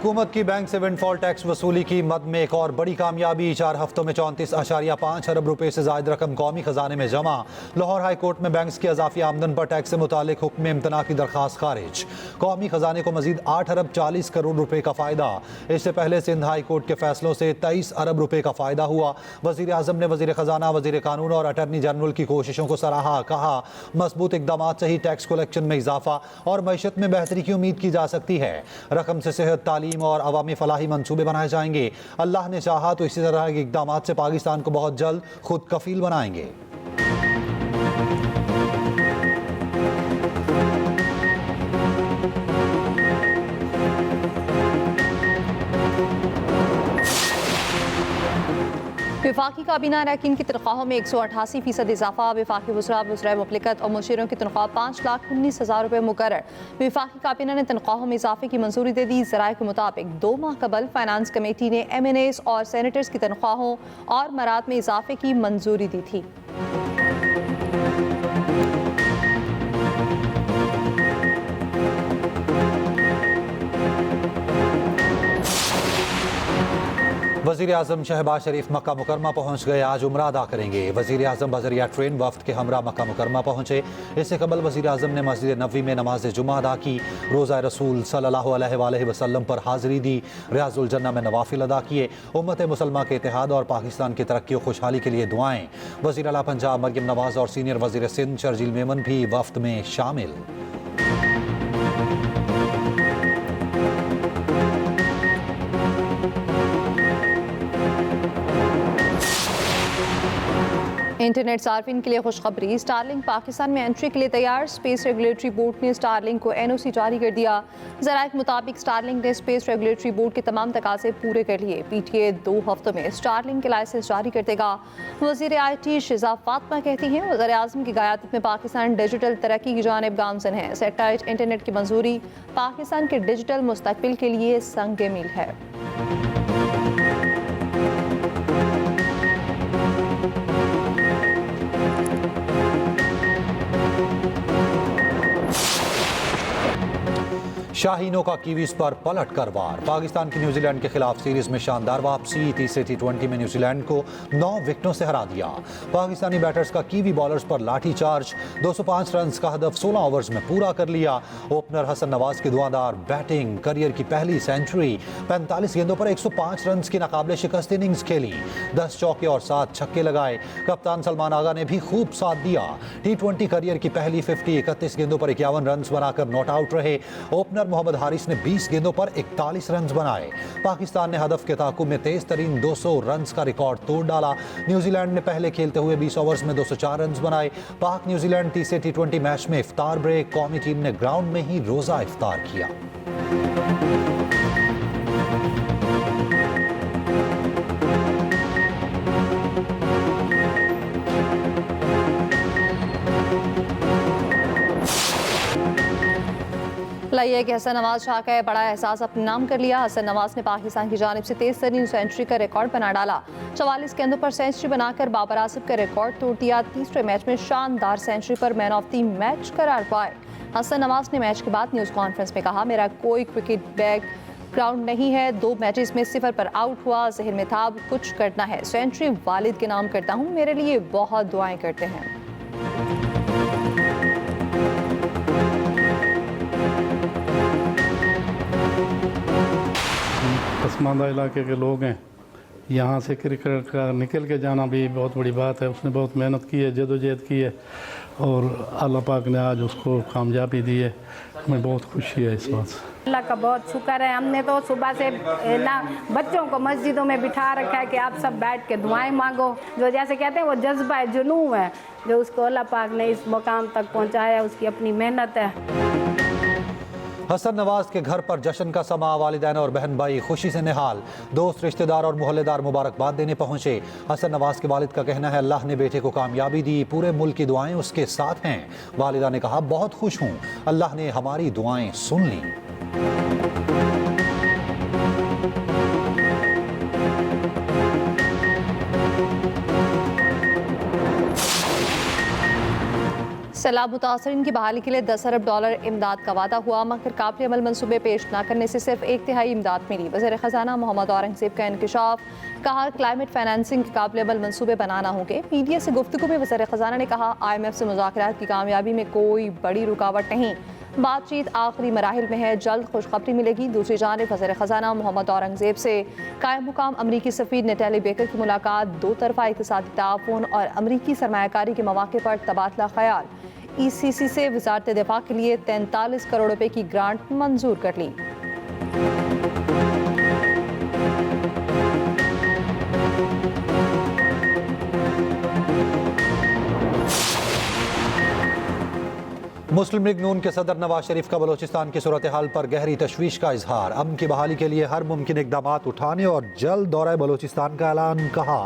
हुकूमत की बैंक से विंडफॉल टैक्स वसूली की मद में एक और बड़ी कामयाबी। 4 हफ्तों में 34.5 अरब रुपए से ज्यादा रकम कौमी खजाने में जमा। लाहौर हाई कोर्ट में बैंक्स की अजाफी आमदन पर टैक्स से मुतालिक हुक्म इम्तना की दरखास्त खारिज। कौमी खजाने को मजीद 8 अरब 40 करोड़ रुपए का फायदा। इससे पहले सिंध हाई कोर्ट के फैसलों से 23 अरब रुपए का फायदा हुआ। वजीर आजम ने वजीर खजाना, वजीर कानून और अटर्नी जनरल की कोशिशों को सराहा। कहा, मजबूत इकदाम से ही टैक्स कलेक्शन में इजाफा और मईशत में बेहतरी की उम्मीद की जा सकती है। रकम से सेहत, तालीम और अवामी फलाही मंसूबे बनाए जाएंगे। अल्लाह ने चाहा तो इसी तरह के इकदाम से पाकिस्तान को बहुत जल्द खुद कफील बनाएंगे। वफाकी काबीना अरकान की तनख्वाहों में 188% इजाफा। वफाकी वज़रा, वज़राए मुमलिकत और मुशीरों की तनख्वाह 5,19,000 रुपये मुकर्रर। वफाकी काबीना ने तनख्वाहों में इजाफे की मंजूरी दे दी। ज़राए के मुताबिक 2 माह कबल फाइनेंस कमेटी ने MNAs और सेनेटर्स की तनख्वाहों और मराद में इजाफे की मंजूरी दी थी। वज़ीर आज़म शहबाज शरीफ मक्का मुकरमा पहुँच गए। आज उम्रा अदा करेंगे। वज़ीर आज़म बज़रिया ट्रेन वफ्द के हमरा मक्का मुकरमा पहुँचे। इससे कबल वज़ीर आज़म ने मस्जिद नबवी में नमाज जुमा अदा की। रोज़ा रसूल सल्लल्लाहु अलैहि वसल्लम पर हाज़िरी दी। रियाजुल जन्नह में नवाफिल अदा किए। उम्मत मुसलमा के इत्तेहाद और पाकिस्तान की तरक्की और खुशहाली के लिए दुआएं। वज़ीर आला पंजाब मरियम नवाज़ और सीनियर वज़ीर सिंध शर्जील मेमन भी वफ्द में शामिल। इंटरनेट सार्फिन के लिए खुशखबरी। स्टारलिंक पाकिस्तान में एंट्री के लिए तैयार। स्पेस रेगुलेटरी बोर्ड ने स्टारलिंक को NOC जारी कर दिया। ज़राए के मुताबिक स्टारलिंक ने स्पेस रेगुलेटरी बोर्ड के तमाम तकाजे पूरे कर लिए। PTA 2 हफ्तों में स्टारलिंक के लाइसेंस जारी कर देगा। वज़ीर IT शिजा फातिमा कहती हैं, वज़ीर आज़म की क़यादत में पाकिस्तान डिजिटल तरक्की की जानिब गामज़न है। सैटेलाइट इंटरनेट की मंजूरी पाकिस्तान के डिजिटल मुस्तकबिल के लिए संग मील है। शाहीनों का कीवीज पर पलट कर वार। पाकिस्तान की न्यूजीलैंड के खिलाफ सीरीज में शानदार वापसी। तीसरे T20 में न्यूजीलैंड को 9 विकेटों से हरा दिया। पाकिस्तानी बैटर्स का कीवी बॉलर्स पर लाठी चार्ज। 205 रन का हदफ 16 ओवर्स में पूरा कर लिया। ओपनर हसन नवाज की धुआंधार बैटिंग, करियर की पहली सेंचुरी। 45 गेंदों पर 105 रन की नाकाबिले शिकस्त इनिंग्स खेली। 10 चौके और 7 छक्के लगाए। कप्तान सलमान आगा ने भी खूब साथ दिया। T20 करियर की पहली 50, 31 गेंदों पर 51 रन बनाकर नॉट आउट रहे। ओपनर मोहम्मद हारिस ने 20 गेंदों पर 41 रन बनाए। पाकिस्तान ने हदफ के ताकुब में तेज तरीन 200 रन का रिकॉर्ड तोड़ डाला। न्यूजीलैंड ने पहले खेलते हुए 20 ओवर्स में 204 रन बनाए। पाक न्यूजीलैंड तीसरे T20 मैच में इफ्तार ब्रेक। कौमी टीम ने ग्राउंड में ही रोजा इफ्तार किया। लाइए कि हसन नवाज शाह का बड़ा एहसास अपने नाम कर लिया। हसन नवाज ने पाकिस्तान की जानिब से तेज तरीन सेंचुरी का रिकॉर्ड बना डाला। 44 गेंदों पर सेंचुरी बनाकर बाबर आसिफ का रिकॉर्ड तोड़ दिया। तीसरे मैच में शानदार सेंचुरी पर मैन ऑफ द मैच करार पाए। हसन नवाज ने मैच के बाद न्यूज़ कॉन्फ्रेंस में कहा, मेरा कोई क्रिकेट बैग ग्राउंड नहीं है। 2 मैचेस में 0 पर आउट हुआ। जहन में था अब कुछ करना है। सेंचुरी वालिद के नाम करता हूँ, मेरे लिए बहुत दुआएं करते हैं। पसमानदा इलाके के लोग हैं, यहाँ से क्रिकेट का निकल के जाना भी बहुत बड़ी बात है। उसने बहुत मेहनत की है, जदोजहद की है और अल्लाह पाक ने आज उसको कामयाबी दी है। हमें बहुत खुशी है इस बात से। अल्लाह का बहुत शुक्र है। हमने तो सुबह से ना बच्चों को मस्जिदों में बिठा रखा है कि आप सब बैठ के दुआएं मांगो। जो जैसे कहते हैं वो जज्बा है, जुनून है, जो उसको अल्लाह पाक ने इस मुकाम तक पहुँचाया, उसकी अपनी मेहनत है। हसन नवाज के घर पर जश्न का समा। वालिदैन और बहन भाई खुशी से निहाल। दोस्त, रिश्तेदार और मोहल्लेदार मुबारकबाद देने पहुंचे। हसन नवाज के वालिद का कहना है, अल्लाह ने बेटे को कामयाबी दी, पूरे मुल्क की दुआएं उसके साथ हैं। वालिदा ने कहा, बहुत खुश हूं, अल्लाह ने हमारी दुआएं सुन ली। सैलाब मुतासरीन की बहाली के लिए $10 अरब इमदाद का वादा हुआ, मगर काबिल अमल मनसूबे पेश न करने से सिर्फ 1/3 इमदाद मिली। वज़ीर ख़जाना मोहम्मद औरंगज़ेब का इंकशाफ, कहा क्लाइमेट फाइनेंसिंग के काबिल अमल मनसूबे बनाना होंगे। मीडिया से गुफ्तगू में वज़ीर ख़जाना ने कहा IMF से मुज़ाकरात की कामयाबी में कोई बड़ी रुकावट नहीं, बातचीत आखिरी मराहिल में है, जल्द खुशखबरी मिलेगी। दूसरी जानिब वज़ीर ख़जाना मोहम्मद औरंगज़ेब से कायम मुकाम अमरीकी सफ़ीर नेटाली बेकर की मुलाकात, दो तरफ़ा इक़्तिसादी ताउन और अमरीकी सरमायाकारी के मौक़े पर तबादला ख़याल। ECC से वज़ारत दिफ़ा के लिए 43 करोड़ रुपए की ग्रांट मंजूर कर ली। मुस्लिम लीग नून के सदर नवाज शरीफ का बलोचिस्तान की सूरत हाल पर गहरी तशवीश का इजहार, अमन की बहाली के लिए हर मुमकिन इकदाम उठाने और जल्द दौरा बलोचिस्तान का ऐलान। कहा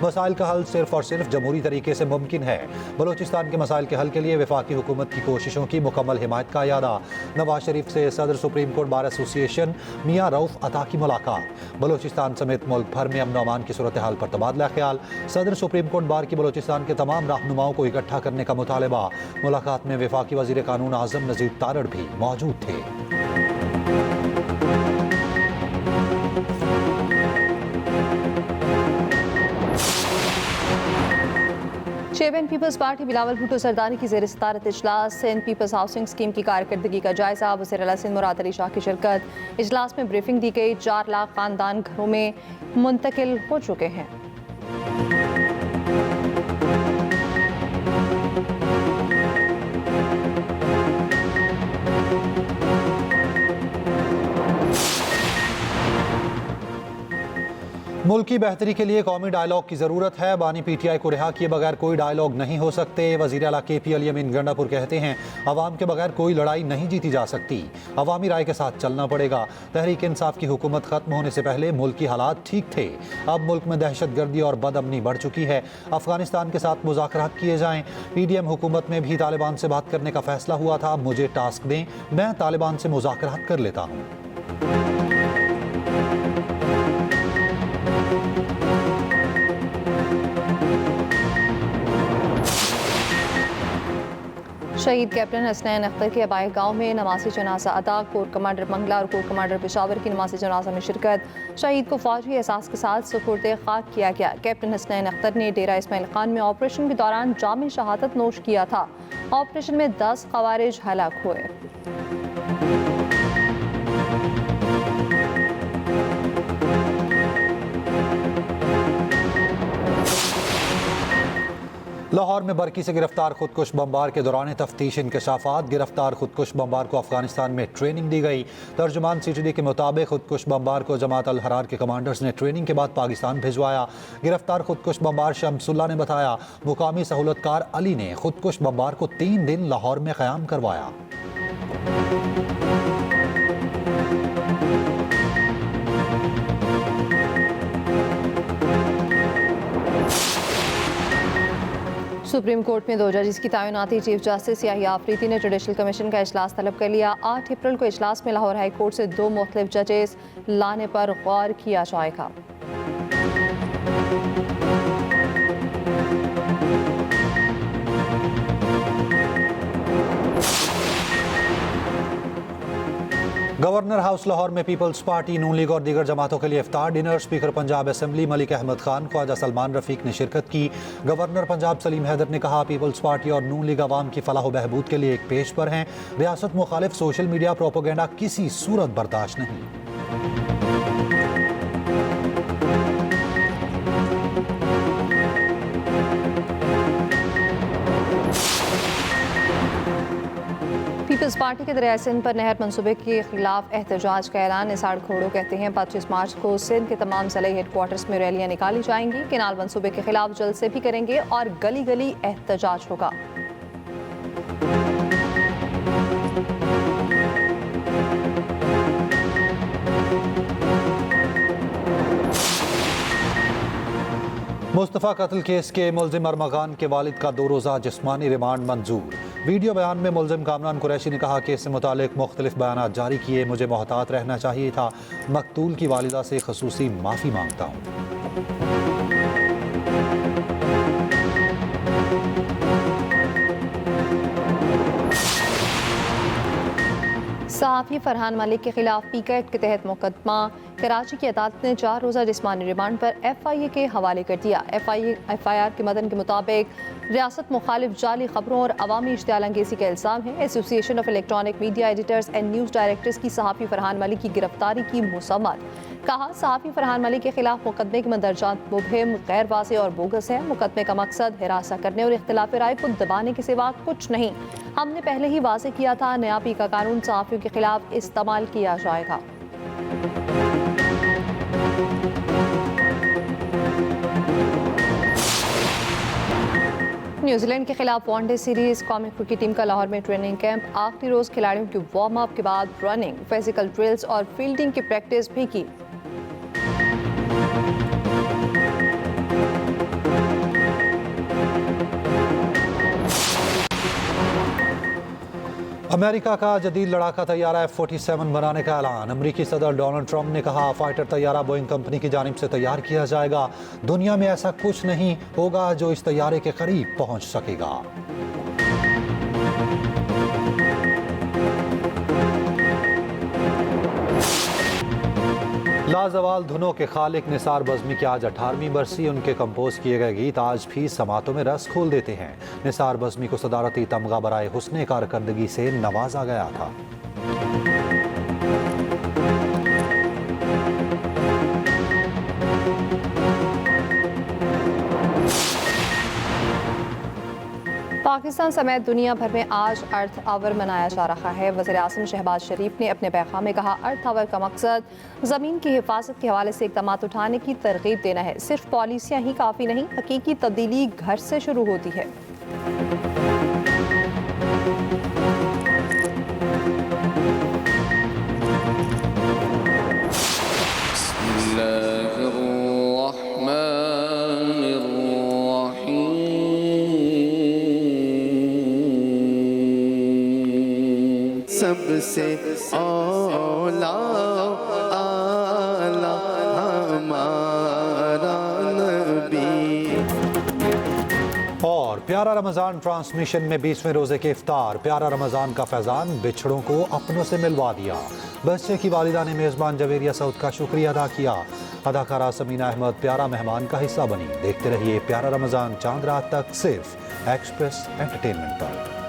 मसाइल का हल सिर्फ और सिर्फ जमहूरी तरीके से मुमकिन है। बलोचिस्तान के मसाइल के हल के लिए वफाकी हुकूमत की कोशिशों की मुकम्मल हिमायत का यादा। नवाज शरीफ से सदर सुप्रीम कोर्ट बार एसोसिएशन मियाँ रऊफ अता की मुलाकात। बलोचिस्तान समेत मुल्क भर में अमन और अमान की सूरत हाल पर तबादला ख्याल। सदर सुप्रीम कोर्ट बार की बलोचिस्तान के तमाम रहनुमाओं को इकट्ठा करने का मुतालबा। मुलाकात में वफाकी वज़ीर कानून आज़म नज़ीर तारड़ भी मौजूद थे। चेयरमैन पीपल्स पार्टी बिलावल भुट्टो सरदारी की ज़ेर सदारत इजलास। सिंध पीपल्स हाउसिंग स्कीम की कारकर्दगी का जायजा, वज़ीर आला सिंध मुराद अली शाह की शिरकत। इजलास में ब्रीफिंग दी गई। 4 लाख खानदान घरों में मुंतकिल हो चुके हैं। मुल्क की बेहतरी के लिए कौमी डायलॉग की ज़रूरत है। बानी PTI को रिहा किए बगैर कोई डायलॉग नहीं हो सकते। वज़ीर आला KP अली अमीन गंडापुर कहते हैं अवाम के बगैर कोई लड़ाई नहीं जीती जा सकती, अवामी राय के साथ चलना पड़ेगा। तहरीक इंसाफ की हुकूमत ख़त्म होने से पहले मुल्क की हालात ठीक थे, अब मुल्क में दहशत गर्दी और बदअमनी बढ़ चुकी है। अफगानिस्तान के साथ मुज़ाकरात किए जाएँ। PDM हुकूमत में भी तालिबान से बात करने का फैसला हुआ था। मुझे टास्क दें, मैं तालिबान से मुज़ाकरात कर लेता हूँ। शहीद कैप्टन हसनैन अख्तर के अबाई गांव में नमाज़ी जनाजा अदा। कोर कमांडर मंगला और कोर कमांडर पेशावर की नमाज़ी जनाजा में शिरकत। शहीद को फौजी एहसास के साथ सुपुर्द खाक किया गया। कैप्टन हसनैन अख्तर ने डेरा इस्माइल खान में ऑपरेशन के दौरान जाम शहादत नोश किया था। ऑपरेशन में 10 ख़वारिज हलाक हुए। लाहौर में बरकी से गिरफ्तार खुदकुश बमबार के दौरान तफ्तीश इंकशाफात। गिरफ्तार खुदकुश बमबार को अफगानिस्तान में ट्रेनिंग दी गई। तर्जुमान CTD के मुताबिक खुदकुश बमबार को जमात अल हरार के कमांडर्स ने ट्रेनिंग के बाद पाकिस्तान भिजवाया। गिरफ्तार खुदकुश बमबार शमसुल्ला ने बताया मुकामी सहूलतकार अली ने खुदकुश बमबार को 3 दिन लाहौर में क़याम करवाया। सुप्रीम कोर्ट में 2 जजेस की तैनाती। चीफ जस्टिस याहिया आफरीदी ने जुडिशल कमीशन का इजलास तलब कर लिया। 8 अप्रैल को इजलास में लाहौर हाई कोर्ट से 2 मुख्तलिफ जजेस लाने पर गौर किया जाएगा। गवर्नर हाउस लाहौर में पीपल्स पार्टी, नून लीग और दीगर जमातों के लिए इफ्तार dinner. Speaker Punjab assembly Malik Ahmad Khan, Khawaja Salman Rafiq ने शिरकत की। गवर्नर पंजाब सलीम हैदर ने कहा पीपल्स पार्टी और नून लीग आवाम की फलाह व बहबूद के लिए एक पेश पर हैं। रियासत मुखालिफ सोशल मीडिया प्रोपोगेंडा किसी सूरत बर्दाश्त नहीं। पीपल्स पार्टी के दरिया सिंध पर नहर मंसूबे के खिलाफ एहतजाज का ऐलान। निसार खोड़ो कहते हैं 25 मार्च को सिंध के तमाम ज़िले हेडक्वार्टर्स में रैलियां निकाली जाएंगी। केनाल मंसूबे के खिलाफ जलसे भी करेंगे और गली गली एहतजाज होगा। मुस्तफ़ा कत्ल केस के मुलजिम अरमगान के वालिद का 2 रोज़ा जिस्मानी रिमांड मंजूर। वीडियो बयान में मुलजिम कामरान कुरैशी ने कहा केस से मुतालिक मुख्तलिफ बयानात जारी किए, मुझे मोहतात रहना चाहिए था, मकतूल की वालिदा से खसूसी माफ़ी मांगता हूँ। सहाफ़ी फरहान मलिक के खिलाफ पीका एक्ट के तहत मुकदमा कराची की अदालत ने 4 रोज़ा जिस्मानी रिमांड पर FIA के हवाले कर दिया। FIR के मतन के मुताबिक रियासत मुखालिफ जाली खबरों और अवामी इश्तियाल अंगेज़ी का इल्ज़ाम है। Association of electronic media editors and news directors की सहाफ़ी फरहान मलिक की गिरफ्तारी की मुसम्मत। कहा सहाफ़ी फरहान मलिक के खिलाफ मुकदमे के मंदरजात मुबहिम, गैर वाज़ेह और बोगस है। मुकदमे का मकसद हिरासा करने और इख्तिलाफ राय को दबाने के सिवा कुछ नहीं। हमने पहले ही वाज़ेह किया था, नया पीका कानून सहाफ़ियों के खिलाफ इस्तेमाल किया जाएगा। न्यूजीलैंड के खिलाफ वनडे सीरीज कौमी क्रिकेट टीम का लाहौर में ट्रेनिंग कैंप। आखिरी रोज खिलाड़ियों की वार्म अप के बाद रनिंग, फिजिकल ड्रिल्स और फील्डिंग की प्रैक्टिस भी की। अमेरिका का जदीद लड़ाका तैयारा F-47 बनाने का ऐलान। अमेरिकी सदर डोनाल्ड ट्रंप ने कहा फाइटर तैयारा बोइंग कंपनी की जानिब से तैयार किया जाएगा। दुनिया में ऐसा कुछ नहीं होगा जो इस तैयारे के करीब पहुंच सकेगा। लाजवाल धुनों के खालिक निसार बज़मी की आज 18वीं बरसी। उनके कंपोज किए गए गीत आज भी समातों में रस खोल देते हैं। निसार बज़मी को सदारती तमगा बराए हुस्ने कारकर्दगी से नवाजा गया था। पाकिस्तान समेत दुनिया भर में आज अर्थ आवर मनाया जा रहा है। वज़ीर आज़म शहबाज शरीफ ने अपने पैगाम में कहा अर्थ आवर का मकसद ज़मीन की हिफाजत के हवाले से इक़दाम उठाने की तरगीब देना है। सिर्फ पॉलिसियाँ ही काफ़ी नहीं, हकीकी तब्दीली घर से शुरू होती है। सबसे औला आला हमारा नबी। और प्यारा रमज़ान ट्रांसमिशन में 20वें रोज़े के इफ्तार। प्यारा रमज़ान का फैज़ान बिछड़ों को अपनों से मिलवा दिया। बच्चे की वालिदा ने मेज़बान जवेरिया सऊद का शुक्रिया अदा किया। अदाकारा समीना अहमद प्यारा मेहमान का हिस्सा बनी। देखते रहिए प्यारा रमज़ान चांद रात तक सिर्फ एक्सप्रेस एंटरटेनमेंट पर।